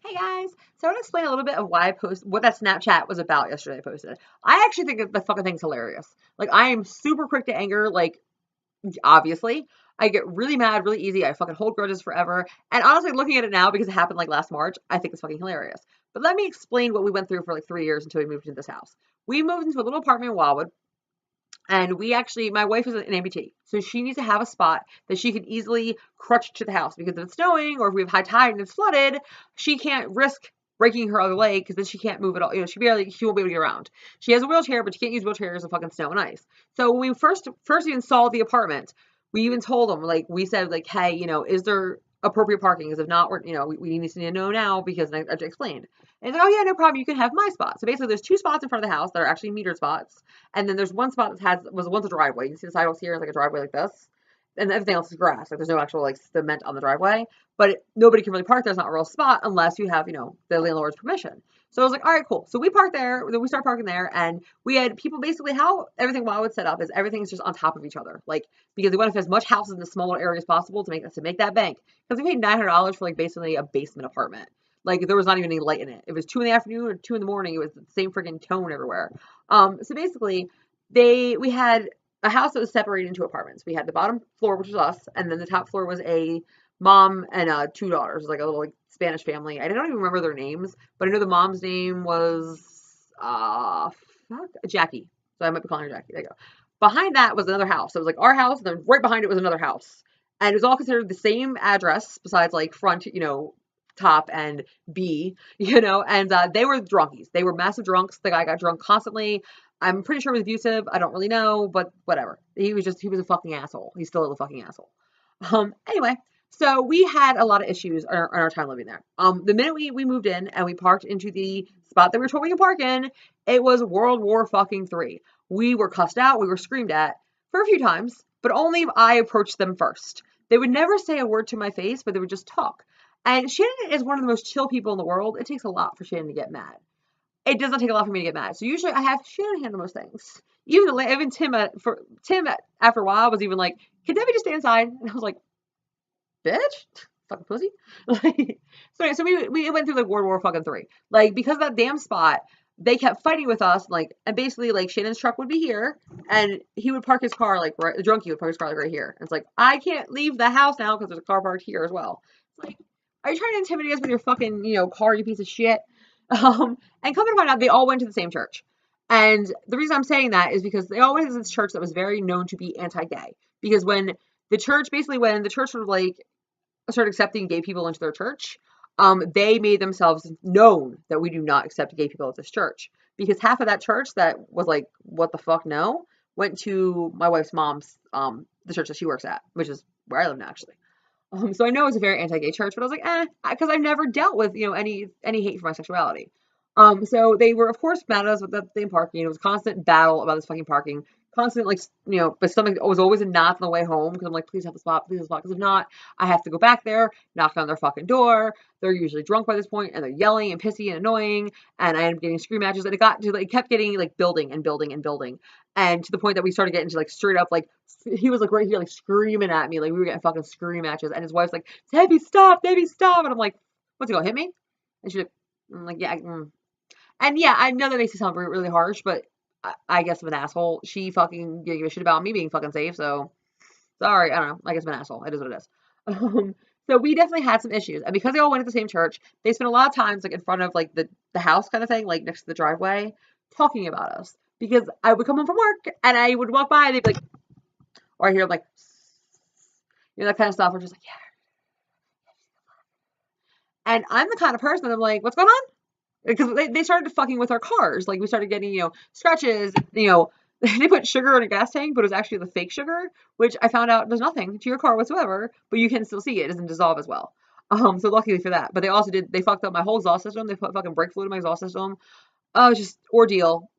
Hey guys, so I want to explain a little bit of why I posted what that Snapchat was about yesterday. I posted. I actually think the fucking thing's hilarious. Like I am super quick to anger. Like obviously, I get really mad really easy. I fucking hold grudges forever. And honestly, looking at it now because it happened like last March, I think it's fucking hilarious. But let me explain what we went through for like 3 years until we moved into this house. We moved into a little apartment in Wildwood. And we actually, my wife is an amputee, so she needs to have a spot that she can easily crutch to the house because if it's snowing or if we have high tide and it's flooded, she can't risk breaking her other leg because then she can't move at all. You know, she won't be able to get around. She has a wheelchair, but she can't use wheelchairs in fucking snow and ice. So when we first even saw the apartment, we even told them like we said like, hey, is there appropriate parking? Because if not, we need to know now because I explained. And he's like, oh yeah, no problem. You can have my spot. So basically, there's two spots in front of the house that are actually metered spots, and then there's one spot that was once a driveway. You can see the sidewalks here, it's like a driveway like this, and everything else is grass. Like there's no actual like cement on the driveway, but nobody can really park there. It's not a real spot unless you have the landlord's permission. So I was like, all right, cool. So we parked there. Then we start parking there, and we had people basically how everything Wildwood set up is everything's just on top of each other, like because they want to fit as much houses in the smaller area as possible to make that bank. Because we paid $900 for like basically a basement apartment. Like there was not even any light in it. It was 2 in the afternoon or 2 in the morning. It was the same freaking tone everywhere. So basically, we had a house that was separated into apartments. We had the bottom floor, which was us, and then the top floor was a mom and two daughters, like a little like Spanish family. I don't even remember their names, but I know the mom's name was Jackie. So I might be calling her Jackie. There you go. Behind that was another house. So it was like our house, and then right behind it was another house. And it was all considered the same address, besides like front, top and B, and they were drunkies. They were massive drunks. The guy got drunk constantly. I'm pretty sure it was abusive. I don't really know, but whatever. He was a fucking asshole. He's still a fucking asshole. Anyway, so we had a lot of issues in our time living there. The minute we moved in and we parked into the spot that we were told we could park in, it was World War fucking III. We were cussed out. We were screamed at for a few times, but only if I approached them first. They would never say a word to my face, but they would just talk. And Shannon is one of the most chill people in the world. It takes a lot for Shannon to get mad. It does not take a lot for me to get mad. So usually I have Shannon handle most things. Even Tim, after a while was even like, "Can Debbie just stay inside?" And I was like, "Bitch, fucking pussy." Like, so we went through like World War fucking III. Like because of that damn spot, they kept fighting with us. Like and basically like Shannon's truck would be here, and he would park his car like the drunkie would park his car like right here. And it's like I can't leave the house now because there's a car parked here as well. It's like, are you trying to intimidate us with your fucking car, you piece of shit? And come to find out, they all went to the same church. And the reason I'm saying that is because they all went to this church that was very known to be anti-gay. Because when the church was like started accepting gay people into their church, they made themselves known that we do not accept gay people at this church. Because half of that church that was like, what the fuck, no, went to my wife's mom's, the church that she works at, which is where I live now, actually. So I know it's a very anti-gay church, but I was like, because I've never dealt with, any hate for my sexuality. So they were, of course, mad at us with the same parking. It was a constant battle about this fucking parking. Constant, like, but something was always a knock on the way home because I'm like, please have the spot, please have the spot. Because if not, I have to go back there, knock on their fucking door. They're usually drunk by this point, and they're yelling and pissy and annoying. And I ended up getting scream matches, and it kept getting like building and building and building, and to the point that we started getting to like straight up like he was like right here like screaming at me, like we were getting fucking scream matches, and his wife's like, Debbie, stop, and I'm like, what's it gonna hit me? And she's like, I'm like, yeah. And yeah, I know that makes it sound really, really harsh, but I guess I'm an asshole. She fucking didn't give a shit about me being fucking safe, so sorry, I don't know. I guess I'm an asshole. It is what it is. So we definitely had some issues, and because they all went to the same church, they spent a lot of times like in front of like the house kind of thing, like next to the driveway, talking about us. Because I would come home from work and I would walk by and they'd be like, or I hear like, that kind of stuff. We're just like, yeah. And I'm the kind of person that I'm like, what's going on? Because they started fucking with our cars. Like we started getting, scratches, they put sugar in a gas tank, but it was actually the fake sugar, which I found out does nothing to your car whatsoever, but you can still see it. It doesn't dissolve as well. So luckily for that. But they fucked up my whole exhaust system. They put fucking brake fluid in my exhaust system. Oh, just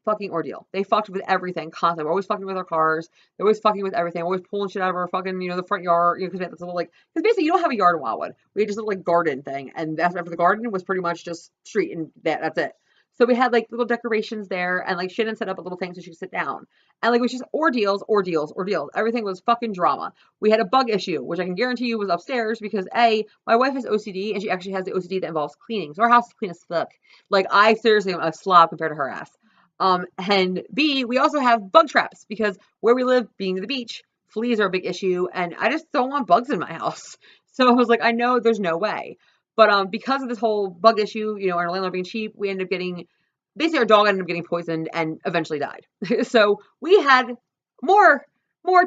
fucking ordeal. They fucked with everything constantly. We're always fucking with our cars. They're always fucking with everything. We're always pulling shit out of our fucking, the front yard, because we had this little because basically you don't have a yard in Wildwood. We had just a little garden thing, and after the garden was pretty much just street and that's it. So we had like little decorations there, and like Shannon set up a little thing so she could sit down. And like it was just ordeals, ordeals, ordeals. Everything was fucking drama. We had a bug issue, which I can guarantee you was upstairs because A, my wife has OCD and she actually has the OCD that involves cleaning. So our house is clean as fuck. Like I seriously am a slob compared to her ass. And B, we also have bug traps because where we live, being the beach, fleas are a big issue, and I just don't want bugs in my house. So I was like, I know there's no way. But because of this whole bug issue, you know, our landlord being cheap, we ended up getting basically our dog ended up getting poisoned and eventually died. So we had more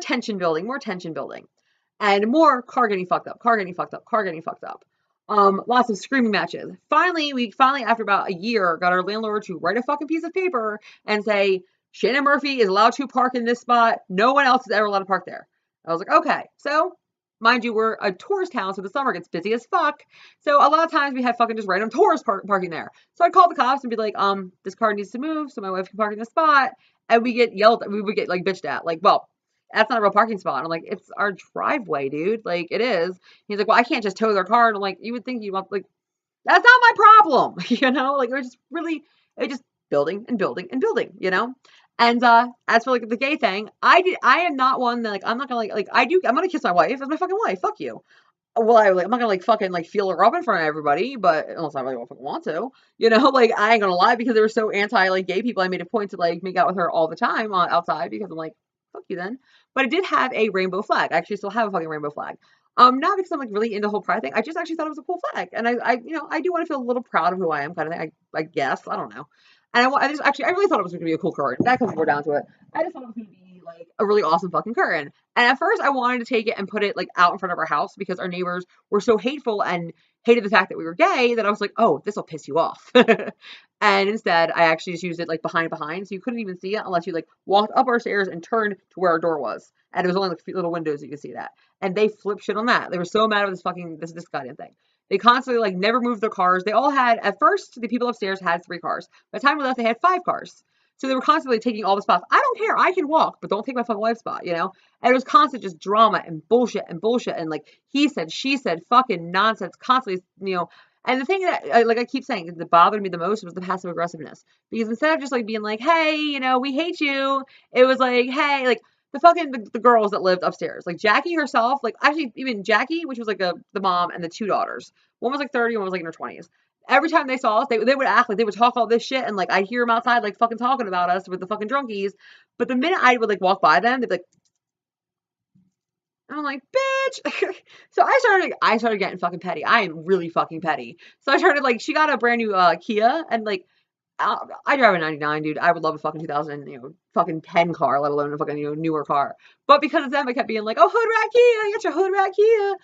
tension building, and more car getting fucked up, car getting fucked up, car getting fucked up. Lots of screaming matches. We finally, after about a year, got our landlord to write a fucking piece of paper and say, Shannon Murphy is allowed to park in this spot. No one else is ever allowed to park there. I was like, okay. So, mind you, we're a tourist town, so the summer gets busy as fuck. So a lot of times we have fucking just random tourists parking there. So I'd call the cops and be like, this car needs to move so my wife can park in this spot. And we get yelled at. We would get like bitched at. Like, well, that's not a real parking spot. I'm like, it's our driveway, dude. Like, it is. He's like, well, I can't just tow their car. And I'm like, you would think you want, like, that's not my problem. You know, like, it just building and building and building, you know? And as for like the gay thing, I am not one that like, I'm not gonna I'm gonna kiss my wife. It's my fucking wife. Fuck you. Well, I'm not gonna like fucking like feel her up in front of everybody, but unless I really fucking want to, you know, like I ain't gonna lie because they were so anti like gay people. I made a point to like make out with her all the time outside because I'm like, fuck you then. But I did have a rainbow flag. I actually still have a fucking rainbow flag. Not because I'm like really into the whole pride thing. I just actually thought it was a cool flag, and you know, I do want to feel a little proud of who I am, kind of thing. I guess I don't know. And I really thought it was going to be a cool curtain. That comes more down to it. I just thought it was going to be like a really awesome fucking curtain. And at first, I wanted to take it and put it like out in front of our house because our neighbors were so hateful and hated the fact that we were gay that I was like, oh, this will piss you off. And instead, I actually just used it like behind, so you couldn't even see it unless you like walked up our stairs and turned to where our door was. And it was only like a few little windows you could see that. And they flipped shit on that. They were so mad with this goddamn thing. They constantly like never moved their cars. They all had at first the people upstairs had 3 cars. By the time we left, they had 5 cars. So they were constantly taking all the spots. I don't care. I can walk, but don't take my fucking wife's spot, you know? And it was constant just drama and bullshit and like he said, she said, fucking nonsense, constantly, you know. And the thing that like I keep saying that bothered me the most was the passive aggressiveness. Because instead of just like being like, hey, you know, we hate you, it was like, hey, like the girls that lived upstairs, like Jackie herself, like actually even Jackie, which was like the mom and the 2 daughters. One was like 30, one was like in her 20s. Every time they saw us, they would act like they would talk all this shit, and like I'd hear them outside like fucking talking about us with the fucking drunkies. But the minute I would like walk by them, they'd be like, and I'm like, bitch. So I started getting fucking petty. I am really fucking petty. So I started like, she got a brand new Kia, and like I drive a 99, dude. I would love a fucking 2000, you know, fucking 10 car, let alone a fucking, you know, newer car. But because of them, I kept being like, oh, hood rat Kia, you got your hood rat Kia.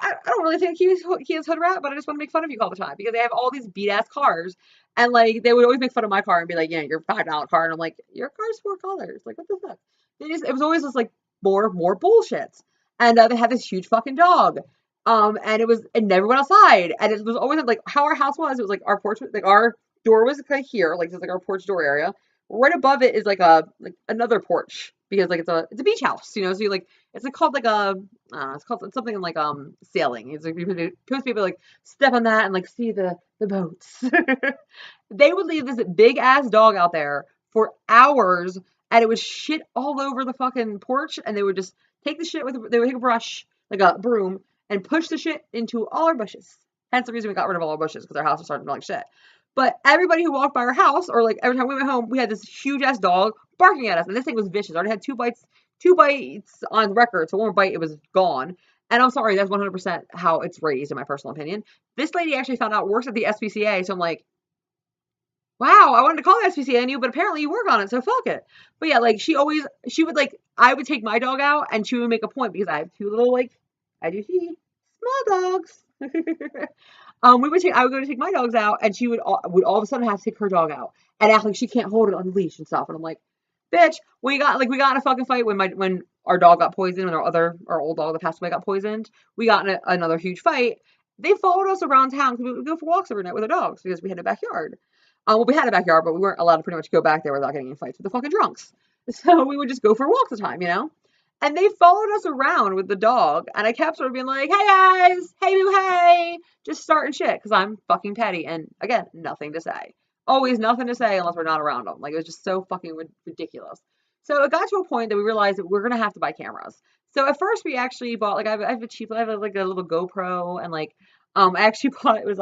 I don't really think Kia's hood rat, but I just want to make fun of you all the time because they have all these beat ass cars. And like, they would always make fun of my car and be like, yeah, your $5 car. And I'm like, your car's 4 colors. Like, what the fuck? It was always just like more bullshit. And they had this huge fucking dog. And never went outside. And it was always like how our house was. It was like our porch, like our door was like here, like this is like our porch door area. Right above it is like another porch because like it's a beach house, you know. So you like it's like called like it's something like sailing. It's like supposed to be able to like step on that and like see the boats. They would leave this big ass dog out there for hours, and it would shit all over the fucking porch, and they would just take the shit they would take a brush like a broom and push the shit into all our bushes. Hence the reason we got rid of all our bushes because our house was starting to smell like shit. But everybody who walked by our house, or like every time we went home, we had this huge ass dog barking at us, and this thing was vicious. I already had 2 bites on record, so one more bite, it was gone. And I'm sorry, that's 100% how it's raised, in my personal opinion. This lady actually found out works at the SPCA, so I'm like, wow, I wanted to call the SPCA on you, but apparently you work on it, so fuck it. But yeah, like she would like, I would take my dog out, and she would make a point because I have 2 little like, I do see small dogs. I would go to take my dogs out, and she would all of a sudden have to take her dog out and act like she can't hold it on the leash and stuff. And I'm like, bitch, we got in a fucking fight when our dog got poisoned, when our old dog that passed away got poisoned. We got in another huge fight. They followed us around town because we would go for walks every night with our dogs because we had a backyard. Well, we had a backyard, but we weren't allowed to pretty much go back there without getting in fights with the fucking drunks. So we would just go for walks all the time, you know? And they followed us around with the dog, and I kept sort of being like, hey guys, hey boo hey, just starting shit, because I'm fucking petty, and again, nothing to say. always nothing to say unless we're not around them. Like, it was just so fucking ridiculous. So it got to a point that we realized that we're gonna have to buy cameras. So at first we actually bought, like, I have a cheap, I have like a little GoPro, and like I actually bought, it was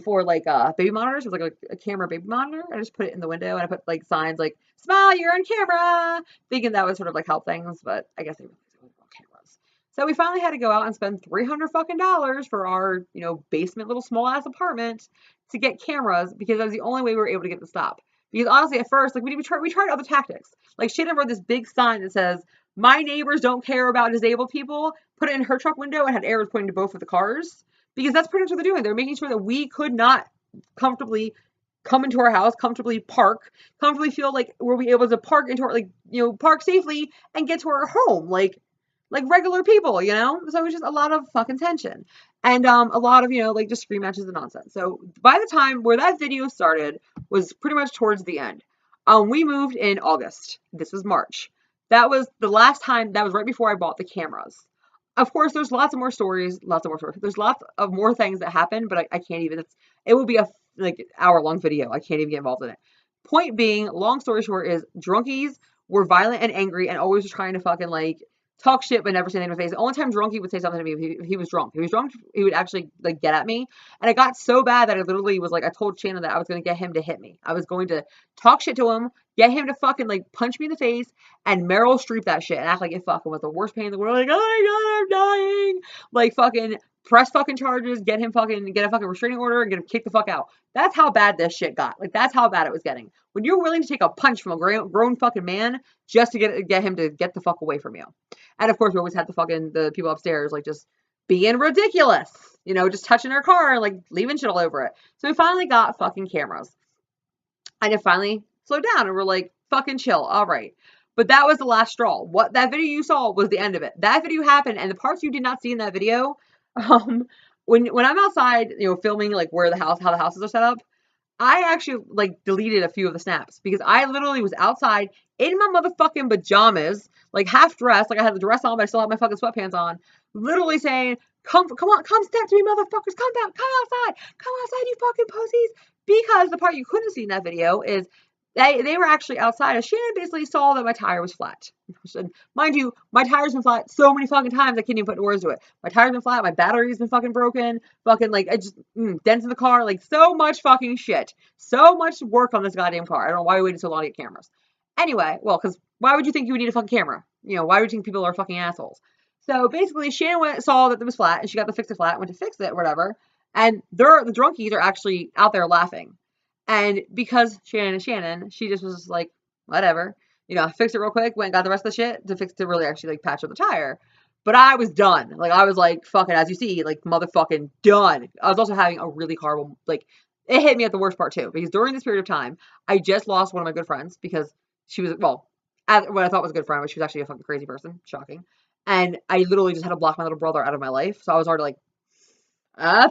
for like baby monitors. It was like a camera baby monitor. I just put it in the window and I put like signs like "Smile, you're on camera," thinking that would sort of like help things, but I guess they were cameras. So we finally had to go out and spend $300 fucking dollars for our, you know, basement little small ass apartment to get cameras, because that was the only way we were able to get the stop. Because honestly, at first, like, we tried other tactics. Like, Shannon wrote this big sign that says, "My neighbors don't care about disabled people." Put it in her truck window and had arrows pointing to both of the cars, because that's pretty much what they're doing. They're making sure that we could not comfortably come into our house, comfortably park, comfortably feel like we'll be able to park into our, like, you know, park safely and get to our home like regular people, you know? So it was just a lot of fucking tension. And a lot of, you know, like, just screen matches and nonsense. So by the time where that video started was pretty much towards the end. We moved in August. This was March. That was the last time, that was right before I bought the cameras. Of course, there's lots of more stories, lots of more stories. There's lots of more things that happen, but I can't even, it will be a like hour-long video. I can't even get involved in it. Point being, long story short, is Drunkies were violent and angry and always trying to fucking like talk shit but never say anything in my face. The only time Drunky would say something to me if he was drunk. If he was drunk, he would actually like get at me. And it got so bad that I literally was like, I told Shannon that I was going to get him to hit me. I was going to talk shit to him, get him to fucking like punch me in the face and Meryl Streep that shit and act like it fucking was the worst pain in the world. Like, oh my God, I'm dying. Like, fucking press fucking charges, get a fucking restraining order and get him kicked the fuck out. That's how bad this shit got. Like, that's how bad it was getting. When you're willing to take a punch from a grown fucking man just to get him to get the fuck away from you. And of course, we always had the people upstairs, like, just being ridiculous, you know, just touching our car, like, leaving shit all over it. So we finally got fucking cameras. And it finally slowed down, and we're like, fucking chill, all right. But that was the last straw. What that video you saw was the end of it. That video happened, and the parts you did not see in that video, when I'm outside, you know, filming like how the houses are set up, I actually like deleted a few of the snaps because I literally was outside in my motherfucking pajamas, like half dressed, like I had the dress on, but I still had my fucking sweatpants on, literally saying, come on, come step to me, motherfuckers, come outside, you fucking pussies. Because the part you couldn't see in that video is they were actually outside, and Shannon basically saw that my tire was flat. And mind you, my tire's been flat so many fucking times I can't even put words to it. My tire's been flat, my battery's been fucking broken, fucking like I just dents in the car, like so much fucking shit. So much work on this goddamn car. I don't know why we waited so long to get cameras. Anyway, well, because why would you think you would need a fucking camera? You know, why would you think people are fucking assholes? So basically, Shannon saw that it was flat, and she got to fix it flat, went to fix it, whatever. And the Drunkies are actually out there laughing. And because Shannon is Shannon, she just was like, whatever. You know, fixed it real quick, went and got the rest of the shit to really actually like patch up the tire. But I was done. Like, I was like, fucking, as you see, like, motherfucking done. I was also having a really horrible, like, it hit me at the worst part too. Because during this period of time, I just lost one of my good friends because she was, well, what I thought was a good friend, but she was actually a fucking crazy person. Shocking. And I literally just had to block my little brother out of my life. So I was already like,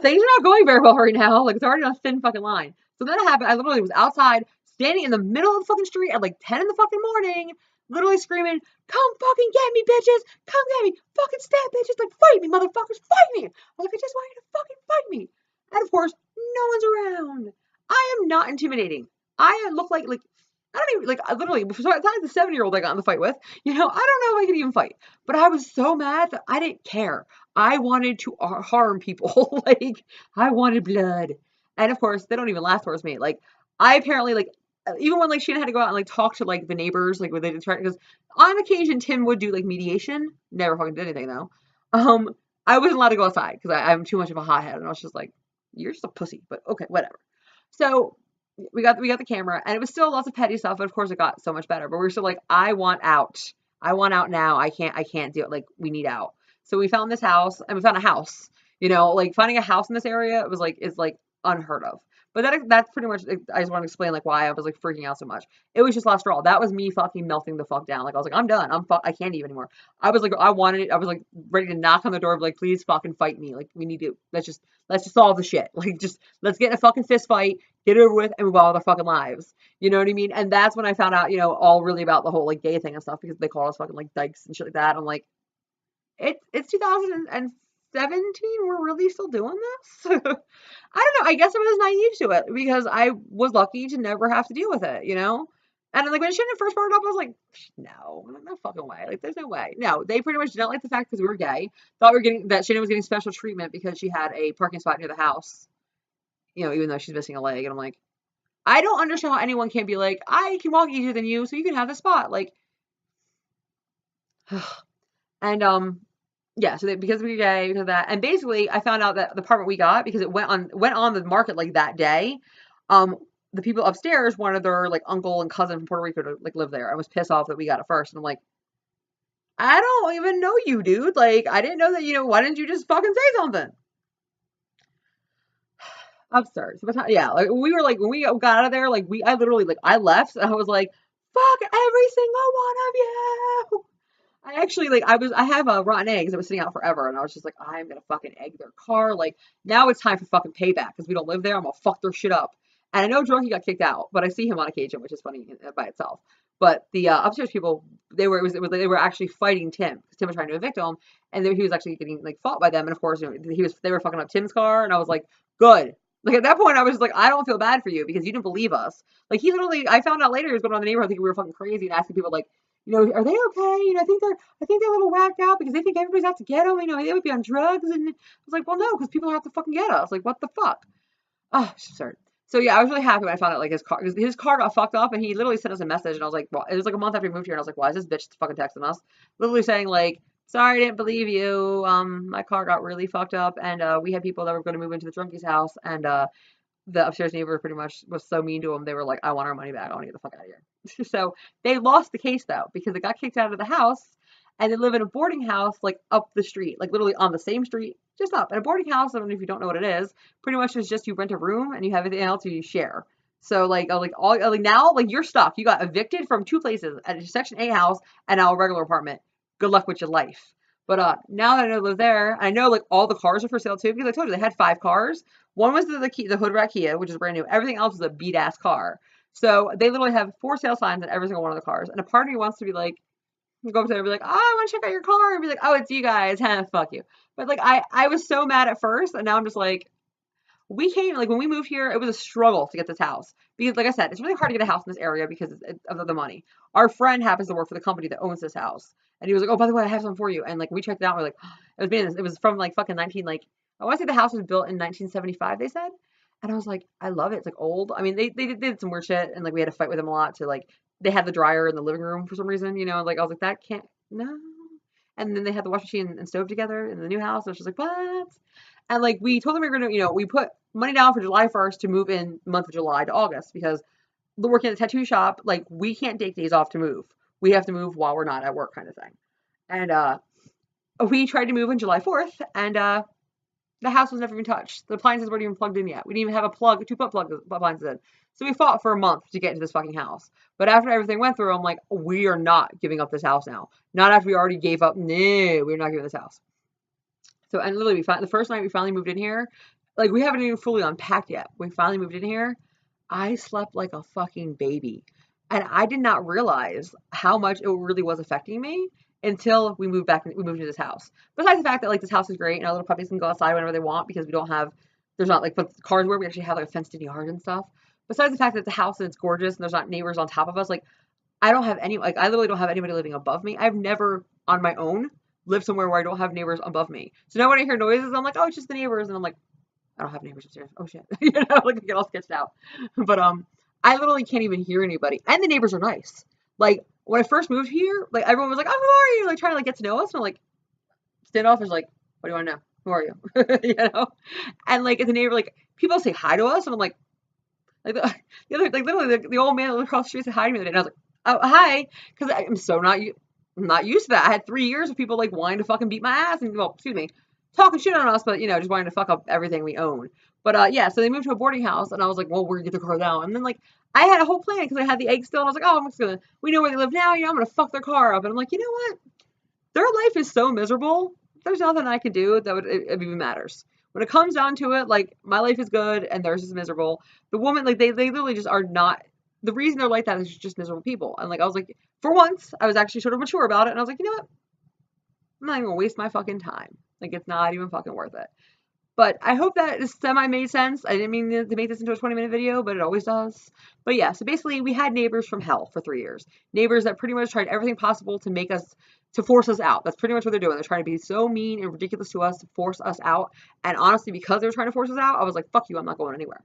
things are not going very well right now. Like, it's already on a thin fucking line. So then it happened. I literally was outside, standing in the middle of the fucking street at like 10 in the fucking morning, literally screaming, come fucking get me, bitches! Come get me! Fucking stab bitches! Like, fight me, motherfuckers! Fight me! I was like, I just want you to fucking fight me! And of course, no one's around. I am not intimidating. I look like I don't even, like, I literally, it's not like the 7-year-old I got in the fight with. You know, I don't know if I could even fight. But I was so mad that I didn't care. I wanted to harm people. Like, I wanted blood. And of course, they don't even laugh towards me. Like, I apparently, like, even when, like, Shannon had to go out and, like, talk to, like, the neighbors, like, when they did try, because on occasion, Tim would do, like, mediation. Never fucking did anything, though. I wasn't allowed to go outside because I'm too much of a hothead. And I was just like, you're just a pussy. But okay, whatever. So we got the camera, and it was still lots of petty stuff, but of course it got so much better. But we were still like, I want out. I want out now. I can't do it. Like, we need out. So we found this house, and we found a house. You know, like, finding a house in this area was like, is like unheard of. But that's pretty much, I just want to explain like why I was like freaking out so much. It was just last straw. That was me fucking melting the fuck down. Like, I was like, I'm done. I can't even anymore. I was like, I wanted it. I was like ready to knock on the door, like, please fucking fight me. Like, we need to, let's just solve the shit. Like, just, let's get in a fucking fist fight, get it over with, and move on with our fucking lives. You know what I mean? And that's when I found out, you know, all really about the whole like gay thing and stuff, because they call us fucking like dykes and shit like that. I'm like, it's 2017. We're really still doing this? I don't know. I guess I was naive to it because I was lucky to never have to deal with it, you know? And like when Shannon first brought it up, I was like, no, no fucking way. Like, there's no way. No, they pretty much didn't like the fact because we were gay. Thought we were getting that Shannon was getting special treatment because she had a parking spot near the house, you know, even though she's missing a leg. And I'm like, I don't understand how anyone can be like, I can walk easier than you, so you can have the spot. Like, and yeah, so because we were gay, because of that, and basically I found out that the apartment we got, because it went on the market like that day, the people upstairs wanted their like uncle and cousin from Puerto Rico to like live there. I was pissed off that we got it first, and I'm like, I don't even know you, dude. Like, I didn't know that, you know, why didn't you just fucking say something? Absurd. So, yeah, like we were like when we got out of there, like I literally like I left and I was like, fuck every single one of you. I actually like I have rotten eggs that was sitting out forever, and I was just like, I'm gonna fucking egg their car. Like, now it's time for fucking payback because we don't live there. I'm gonna fuck their shit up. And I know Drunky got kicked out, but I see him on occasion, which is funny by itself. But the upstairs people, they were actually fighting Tim because Tim was trying to evict him, and he was actually getting like fought by them. And of course, you know, they were fucking up Tim's car, and I was like, good. Like at that point, I was like, I don't feel bad for you because you didn't believe us. Like he literally, I found out later he was going around the neighborhood thinking we were fucking crazy and asking people like, you know, are they okay? You know, I think they're a little whacked out because they think everybody's out to get them. You know, they would be on drugs. And I was like, well, no, because people are out to fucking get us. Like, what the fuck? Oh, it's absurd. So yeah, I was really happy when I found out like his car got fucked up, and he literally sent us a message, and I was like, well, it was like a month after we moved here, and I was like, why is this bitch fucking texting us? Literally saying like, sorry, I didn't believe you. My car got really fucked up, and we had people that were going to move into the Drunkies house, and the upstairs neighbor pretty much was so mean to him. They were like, I want our money back. I want to get the fuck out of here. So they lost the case though, because they got kicked out of the house and they live in a boarding house like up the street, like literally on the same street, just up. And a boarding house, I don't know if you don't know what it is, pretty much is just you rent a room and you have everything else you share. So like now like you're stuck. You got evicted from two places, at a Section 8 house and now a regular apartment. Good luck with your life. But now that I live there, I know like all the cars are for sale too, because I told you they had 5 cars. One was the hood rat Kia, which is brand new. Everything else is a beat ass car. So they literally have 4 sale signs on every single one of the cars. And a part of me wants to be like, go up there and be like, oh, I want to check out your car, and be like, oh, it's you guys, fuck you. But like I was so mad at first, and now I'm just like, we came, like when we moved here, it was a struggle to get this house because, like I said, it's really hard to get a house in this area because of the money. Our friend happens to work for the company that owns this house, and he was like, "Oh, by the way, I have something for you." And like we checked it out, and we're like, it was from like fucking 19 like I want to say the house was built in 1975, they said, and I was like, I love it. It's like old. I mean, they did some weird shit, and like we had to fight with them a lot to like they had the dryer in the living room for some reason, you know, like I was like that can't no. And then they had the washing machine and stove together in the new house. I was just like, what? And like we told them we were gonna, you know, we put money down for July 1st to move in the month of July to August because the working at the tattoo shop, like we can't take days off to move. We have to move while we're not at work kind of thing. And we tried to move on July 4th, and the house was never even touched. The appliances weren't even plugged in yet. We didn't even have a plug to put appliances in. So we fought for a month to get into this fucking house. But after everything went through, I'm like, we are not giving up this house now. Not after we already gave up. No, we're not giving this house. So, and literally, the first night we finally moved in here, like we haven't even fully unpacked yet. We finally moved in here. I slept like a fucking baby. And I did not realize how much it really was affecting me until we moved into this house. Besides the fact that like this house is great and our little puppies can go outside whenever they want because we don't have, there's not like, but cars where we actually have like a fenced in yard and stuff. Besides the fact that it's a house and it's gorgeous and there's not neighbors on top of us, like I literally don't have anybody living above me. I've never on my own lived somewhere where I don't have neighbors above me. So now when I hear noises, I'm like, oh, it's just the neighbors. And I'm like, I don't have neighbors upstairs. Oh shit. You know, like I get all sketched out. But I literally can't even hear anybody. And the neighbors are nice. Like when I first moved here, like everyone was like, oh, who are you? Like trying to like get to know us. And I'm like, standoff is like, what do you want to know? Who are you? You know? And like the neighbor, like people say hi to us, and I'm like the other, like literally the old man across the street said hi to me the other day, and I was like, oh hi, because I'm so not used to that. I had 3 years of people like wanting to fucking beat my ass and well, excuse me, talking shit on us, but you know, just wanting to fuck up everything we own. But yeah, so they moved to a boarding house, and I was like, well, we're gonna get the car down. And then like I had a whole plan because I had the egg still, and I was like, oh, I'm just gonna, we know where they live now, you know, I'm gonna fuck their car up. And I'm like, you know what? Their life is so miserable. There's nothing I can do that it even matters. When it comes down to it, like my life is good and theirs is miserable. The woman, like they literally just are not. The reason they're like that is just miserable people. And like I was like, for once, I was actually sort of mature about it, and I was like, you know what? I'm not even gonna waste my fucking time. Like it's not even fucking worth it. But I hope that this semi made sense. I didn't mean to make this into a 20-minute video, but it always does. But yeah, so basically we had neighbors from hell for 3 years. Neighbors that pretty much tried everything possible to make us, to force us out. That's pretty much what they're doing. They're trying to be so mean and ridiculous to us to force us out. And honestly, because they're trying to force us out, I was like, fuck you, I'm not going anywhere.